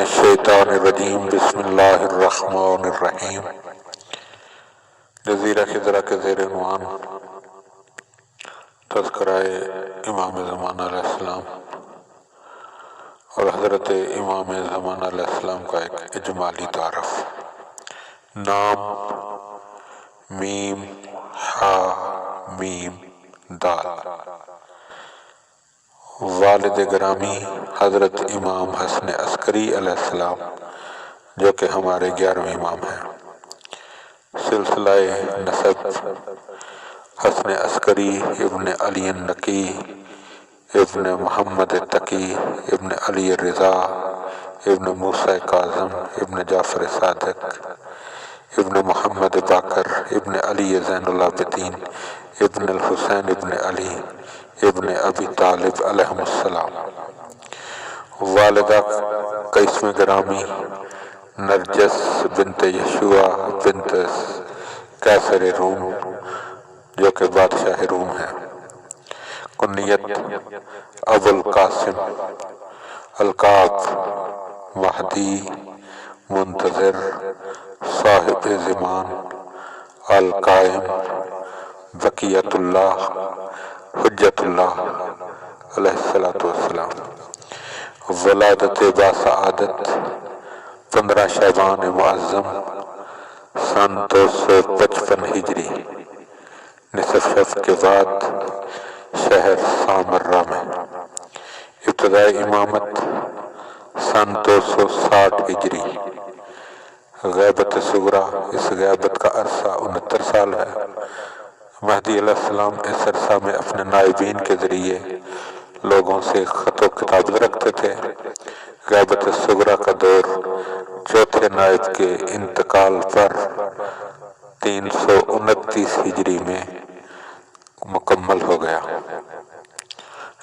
الشیطان الرجیم بسم اللہ الرحمن الرحیم۔ جزیرہ خضرہ کے زیر عنوان تذکرہ امام زمانہ علیہ السلام اور حضرت امام زمانہ علیہ السلام کا ایک اجمالی تعارف۔ نام میم ہا میم دال۔ والد گرامی حضرت امام حسن عسکری علیہ السلام جو کہ ہمارے 11ویں امام ہیں۔ سلسلہ نسب حسن عسکری ابن علی النقی ابن محمد تقی ابن علی رضا ابن موسیٰ کاظم ابن جعفر صادق ابن محمد باقر ابن علی زین العابدین ابن الحسین ابن علی ابن ابی طالب علیہ السلام۔ والدہ کا اسم گرامی نرجس بنت یشوع بنت قیصر روم جو کہ بادشاہ روم ہے۔ کنیت ابو القاسم، القاب مہدی منتظر صاحب زمان القائم بقیت اللہ حجت اللہ علیہ السلام۔ ولادت باسعادت 15 شعبان معظم سن 255 ہجری، نصف شب کے بعد شہر سامرہ میں۔ ابتدائی امامت سن 260 ہجری۔ غیبت صغریٰ، اس غیبت کا عرصہ 69 سال ہے۔ مہدی علیہ السلام اس عرصہ میں اپنے نائبین کے ذریعے لوگوں سے خط و کتابت رکھتے تھے۔ غیبت صغریٰ کا دور چوتھے نائب کے انتقال پر 329 ہجری میں مکمل ہو گیا۔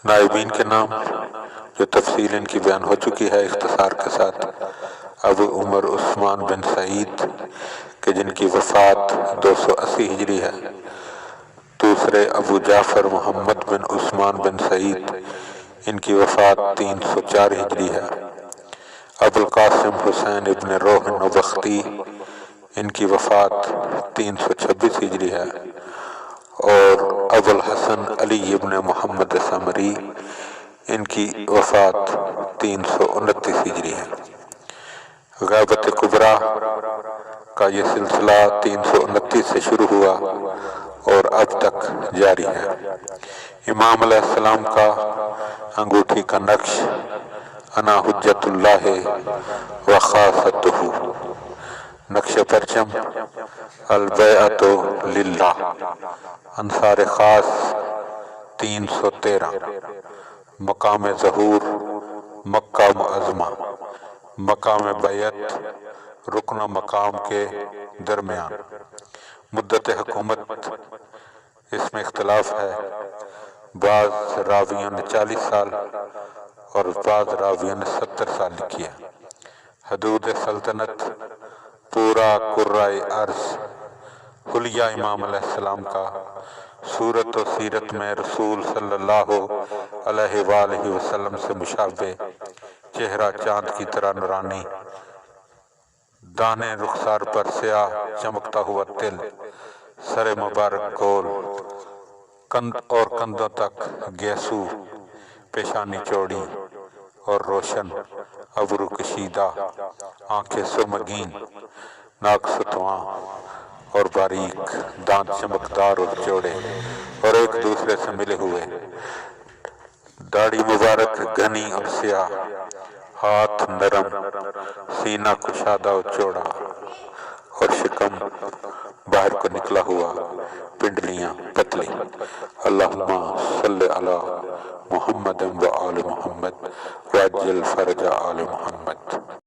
نائبین کے نام جو تفصیل ان کی بیان ہو چکی ہے اختصار کے ساتھ: ابو عمر عثمان بن سعید کہ جن کی وفات 280 ہجری ہے۔ دوسرے ابو جعفر محمد بن عثمان بن سعید، ان کی وفات 304 ہجری ہے۔ ابو القاسم حسین ابن روح نبختی، ان کی وفات 326 ہجری ہے۔ اور ابو الحسن علی ابن محمد سمری، ان کی وفات 329 ہجری ہے۔ غیبت کبریٰ کا یہ سلسلہ 329 سے شروع ہوا اور اب تک جاری ہے۔ امام علیہ السلام کا انگوٹھی کا نقش: انا حجت اللہ و خاصتہ۔ نقش پرچم: البیعۃ للہ۔ انصار خاص 313۔ مقام ظہور: مکہ معظمہ۔ مقام بیعت: رکن و مقام کے درمیان۔ مدت حکومت اس میں اختلاف ہے، بعض راویوں نے 40 سال اور بعض راویوں نے 70 سال لکھی ہے۔ حدود سلطنت: پورا کرۂ ارض۔ حلیہ امام علیہ السلام کا: صورت و سیرت میں رسول صلی اللہ علیہ وآلہ وسلم سے مشابہ، چہرہ چاند کی طرح نورانی، دانے رخسار پر سیاہ چمکتا ہوا تل، سر مبارک گول اور کندھوں تک گیسو، پیشانی چوڑی اور روشن، ابرو کشیدہ، آنکھیں سرمگین، ناک ستواں اور باریک، دانت چمکدار اور چوڑے اور ایک دوسرے سے ملے ہوئے، داڑھی مبارک گھنی اور سیاہ، ہاتھ نرم، سینہ کشادہ اور چوڑا اور شکم باہر کو نکلا ہوا، پنڈلیاں پتلی۔ اللہم صلی علی محمد و آل محمد وعجل فرج آل محمد۔